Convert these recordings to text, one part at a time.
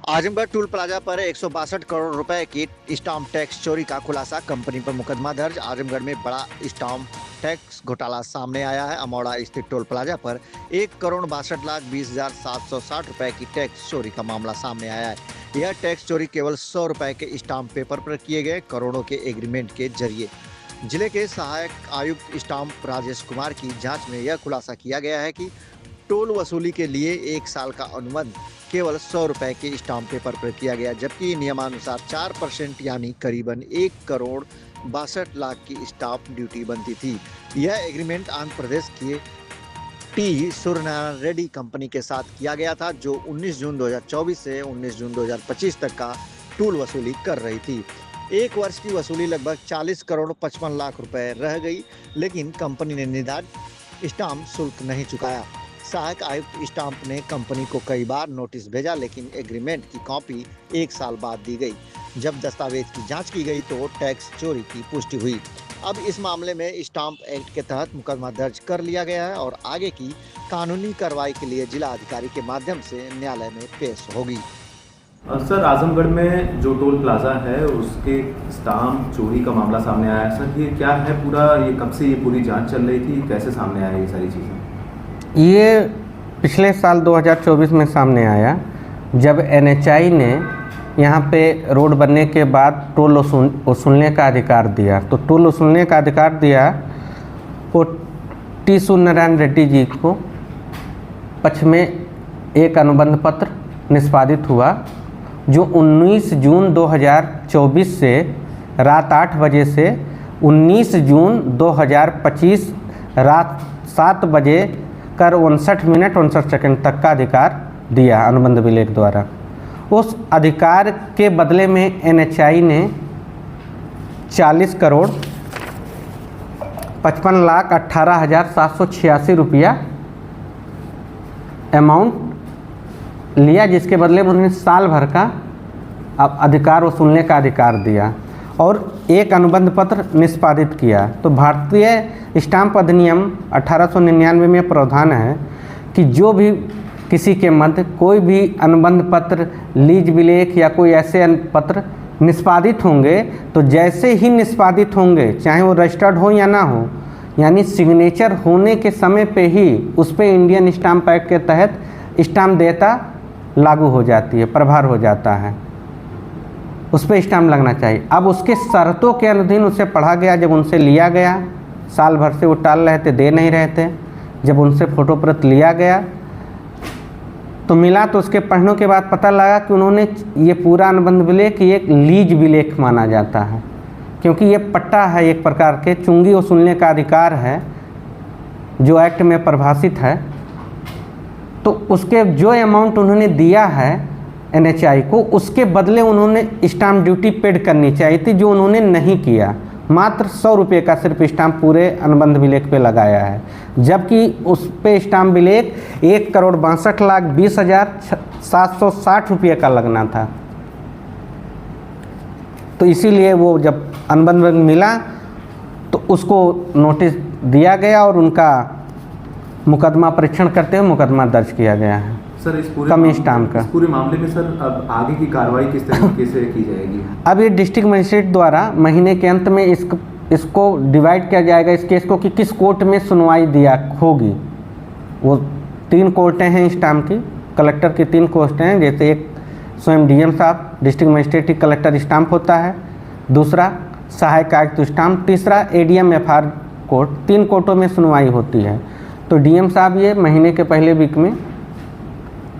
Azamgarh toll plaza पर 162 करोड़ रुपए की स्टाम्प टैक्स चोरी का खुलासा। कंपनी पर मुकदमा दर्ज। आजमगढ़ में बड़ा स्टाम्प टैक्स घोटाला सामने आया है। अमौड़ा स्थित टोल प्लाजा पर 1,62,20,760 रुपए की टैक्स चोरी का मामला सामने आया है। यह टैक्स चोरी केवल 100 रुपए के स्टाम्प पेपर पर किए गए करोड़ों के एग्रीमेंट के जरिए। जिले के सहायक आयुक्त स्टाम्प राजेश कुमार की जांच में यह खुलासा किया गया है कि टोल वसूली के लिए 1 साल का अनुबंध केवल 100 रुपए के स्टाम्प पेपर पर किया गया, जबकि नियमानुसार 4% यानी करीबन 1,62,00,000 की स्टाम्प ड्यूटी बनती थी। यह एग्रीमेंट आंध्र प्रदेश के टी सूर्यनारायण रेड्डी कंपनी के साथ किया गया था, जो 19 जून 2024 से 19 जून 2025 तक का टोल वसूली कर रही थी। एक वर्ष की वसूली लगभग 40 करोड़ 55 लाख रुपए रह गई, लेकिन कंपनी ने निर्धारित स्टाम्प शुल्क नहीं चुकाया। सहायक आयुक्त स्टाम्प ने कंपनी को कई बार नोटिस भेजा, लेकिन एग्रीमेंट की कॉपी 1 साल बाद दी गई। जब दस्तावेज की जांच की गई तो टैक्स चोरी की पुष्टि हुई। अब इस मामले में स्टाम्प एक्ट के तहत मुकदमा दर्ज कर लिया गया है और आगे की कानूनी कार्रवाई के लिए जिला अधिकारी के माध्यम से न्यायालय में पेश होगी। सर, आजमगढ़ में जो टोल प्लाजा है उसके स्टाम्प चोरी का मामला सामने आया है। सर, ये क्या है पूरा, ये कब से ये पूरी जांच चल रही थी, कैसे सामने आया ये सारी चीज़ें? ये पिछले साल 2024 में सामने आया, जब NHI ने यहाँ पे रोड बनने के बाद टोल वसूलने का अधिकार दिया। तो टोल वसूलने का अधिकार दिया वो टी सूर्यनारायण रेड्डी जी को। पक्ष में एक अनुबंध पत्र निष्पादित हुआ, जो 19 जून 2024 से रात 8 बजे से 19 जून 2025 रात 7 बजे कर 59 मिनट 59 सेकंड तक का अधिकार दिया अनुबंध विलेख द्वारा। उस अधिकार के बदले में NHI ने 40 करोड़ 55,18,786 रुपया अमाउंट लिया, जिसके बदले में उन्होंने साल भर का अधिकार वसूलने का अधिकार दिया और एक अनुबंध पत्र निष्पादित किया। तो भारतीय स्टाम्प अधिनियम 1899 में प्रावधान है कि जो भी किसी के मध्य कोई भी अनुबंध पत्र, लीज विलेख या कोई ऐसे पत्र निष्पादित होंगे, तो जैसे ही निष्पादित होंगे, चाहे वो रजिस्टर्ड हो या ना हो, यानी सिग्नेचर होने के समय पे ही उस पर इंडियन स्टाम्प एक्ट के तहत स्टाम्प देयता लागू हो जाती है, प्रभार हो जाता है, उस पर स्टाम्प लगना चाहिए। अब उसके शर्तों के अधीन उसे पढ़ा गया। जब उनसे लिया गया, साल भर से वो टाल रहे थे, दे नहीं रहे थे। जब उनसे फोटो प्रत लिया गया तो मिला, तो उसके पढ़ने के बाद पता लगा कि उन्होंने ये पूरा अनुबंध विलेख एक लीज विलेख माना जाता है, क्योंकि ये पट्टा है, एक प्रकार के चुंगी वसूलने का अधिकार है जो एक्ट में परिभाषित है। तो उसके जो अमाउंट उन्होंने दिया है NHI को, उसके बदले उन्होंने स्टाम्प ड्यूटी पेड करनी चाहिए थी, जो उन्होंने नहीं किया। मात्र 100 रुपये का सिर्फ स्टाम्प पूरे अनुबंध विलेख पे लगाया है, जबकि उस पे स्टाम्प विलेख 1,62,20,760 रुपये का लगना था। तो इसीलिए वो जब अनुबंध मिला तो उसको नोटिस दिया गया और उनका मुकदमा परीक्षण करते हुए मुकदमा दर्ज किया गया है। सर, इस पूरे मामले में सर अब आगे की कार्रवाई किस तरीके से की जाएगी? अब ये डिस्ट्रिक्ट मजिस्ट्रेट द्वारा महीने के अंत में इसको डिवाइड किया जाएगा, इस केस को, कि किस कोर्ट में सुनवाई दिया होगी। वो 3 कोर्टें हैं स्टाम्प की, कलेक्टर की 3 कोर्टें हैं, जैसे एक स्वयं DM साहब डिस्ट्रिक्ट मजिस्ट्रेट की कलेक्टर स्टाम्प होता है, दूसरा सहायक आयुक्त स्टाम्प, तीसरा ADM FR कोर्ट। 3 कोर्टों में सुनवाई होती है। तो DM साहब ये महीने के पहले वीक में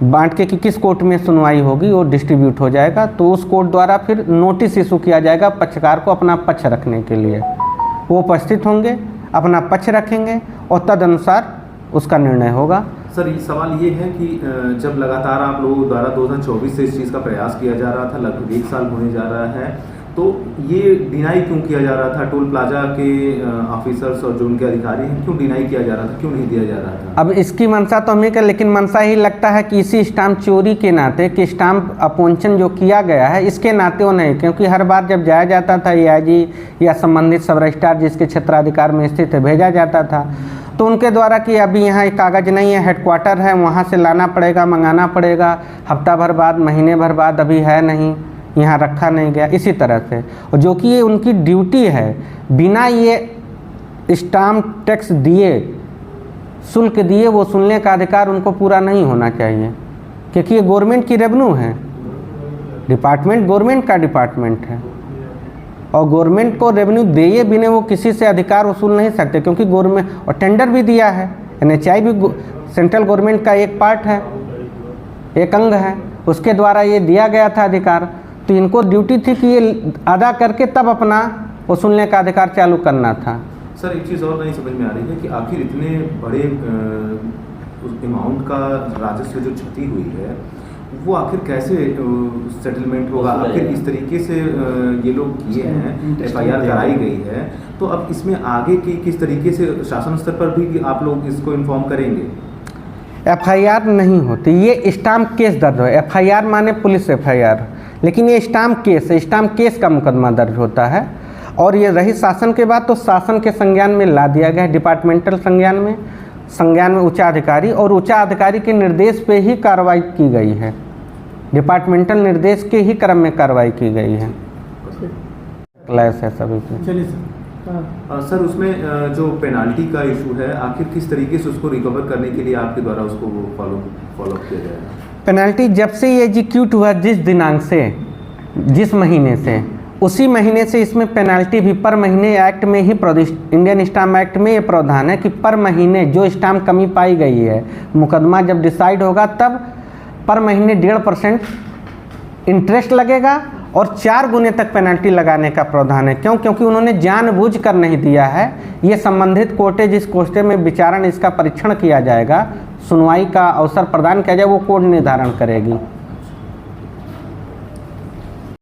बांट के कि किस कोर्ट में सुनवाई होगी वो डिस्ट्रीब्यूट हो जाएगा। तो उस कोर्ट द्वारा फिर नोटिस इशू किया जाएगा पक्षकार को अपना पक्ष रखने के लिए। वो उपस्थित होंगे, अपना पक्ष रखेंगे और तदनुसार उसका निर्णय होगा। सर, ये सवाल ये है कि जब लगातार आप लोगों द्वारा 2024 से इस चीज़ का प्रयास किया जा रहा था, लगभग 1 साल होने जा रहा है, तो ये डिनाई क्यों किया जा रहा था? टोल प्लाजा के ऑफिसर्स और जो उनके अधिकारी हैं, क्यों डिनाई किया जा रहा था, क्यों नहीं दिया जा रहा था? अब इसकी मंशा तो हमें क्या, लेकिन मंशा ही लगता है कि इसी स्टाम्प चोरी के नाते, कि स्टाम्प अपॉइंशन जो किया गया है इसके नाते वो नहीं, क्योंकि हर बार जब जाया जाता था AIG या संबंधित सब रजिस्ट्रार जिसके क्षेत्राधिकार में स्थित है भेजा जाता था, तो उनके द्वारा कि अभी यहाँ एक कागज़ नहीं है, हेडक्वार्टर है, वहाँ से लाना पड़ेगा, मंगाना पड़ेगा, हफ्ता भर बाद, महीने भर बाद, अभी है नहीं, यहाँ रखा नहीं गया, इसी तरह से। और जो कि ये उनकी ड्यूटी है, बिना ये स्टाम्प टैक्स दिए, शुल्क दिए, वो सुनने का अधिकार उनको पूरा नहीं होना चाहिए, क्योंकि ये गवर्नमेंट की रेवेन्यू है, डिपार्टमेंट गवर्नमेंट का डिपार्टमेंट है, और गवर्नमेंट को रेवेन्यू दिए बिना वो किसी से अधिकार वसूल नहीं सकते, क्योंकि गवर्नमेंट और टेंडर भी दिया है। NHI भी सेंट्रल गवर्नमेंट का एक पार्ट है, एक अंग है, उसके द्वारा ये दिया गया था अधिकार। तो इनको ड्यूटी थी कि ये अदा करके तब अपना वसूलने का अधिकार चालू करना था। सर एक चीज़ और नहीं समझ में आ रही है कि आखिर इतने बड़े अमाउंट का राजस्व जो क्षति हुई है वो आखिर कैसे सेटलमेंट होगा? आखिर इस तरीके से ये लोग किए हैं, FIR कराई गई है, तो अब इसमें आगे की किस तरीके से शासन स्तर पर भी आप लोग इसको इन्फॉर्म करेंगे? FIR नहीं होती, ये स्टाम्प केस दर्ज है। FIR माने पुलिस FIR, लेकिन ये स्टाम्प केस है, स्टाम्प केस का मुकदमा दर्ज होता है। और ये रही शासन के बाद, तो शासन के संज्ञान में ला दिया गया है, डिपार्टमेंटल संज्ञान में उच्चाधिकारी, और उच्चाधिकारी के निर्देश पे ही कार्रवाई की गई है, डिपार्टमेंटल निर्देश के ही क्रम में कार्रवाई की गई है। क्लैश है सभी की। चलिए सर, उसमें जो पेनाल्टी का इशू है, आखिर किस तरीके से उसको रिकवर करने के लिए आपके द्वारा उसको फॉलो किया जाएगा? पेनाल्टी जब से ये एग्जीक्यूट हुआ, जिस दिनांक से, जिस महीने से, उसी महीने से इसमें पेनाल्टी भी पर महीने एक्ट में ही, इंडियन स्टाम्प एक्ट में ये प्रावधान है कि पर महीने जो स्टाम्प कमी पाई गई है, मुकदमा जब डिसाइड होगा तब पर महीने 1.5% इंटरेस्ट लगेगा और 4 गुने तक पेनल्टी लगाने का प्रावधान है। क्यों? क्योंकि उन्होंने जानबूझकर नहीं दिया है। ये संबंधित कोर्टे, जिस कोर्टे में विचारण इसका परीक्षण किया जाएगा, सुनवाई का अवसर प्रदान किया जाए, वो कोर्ट निर्धारण करेगी।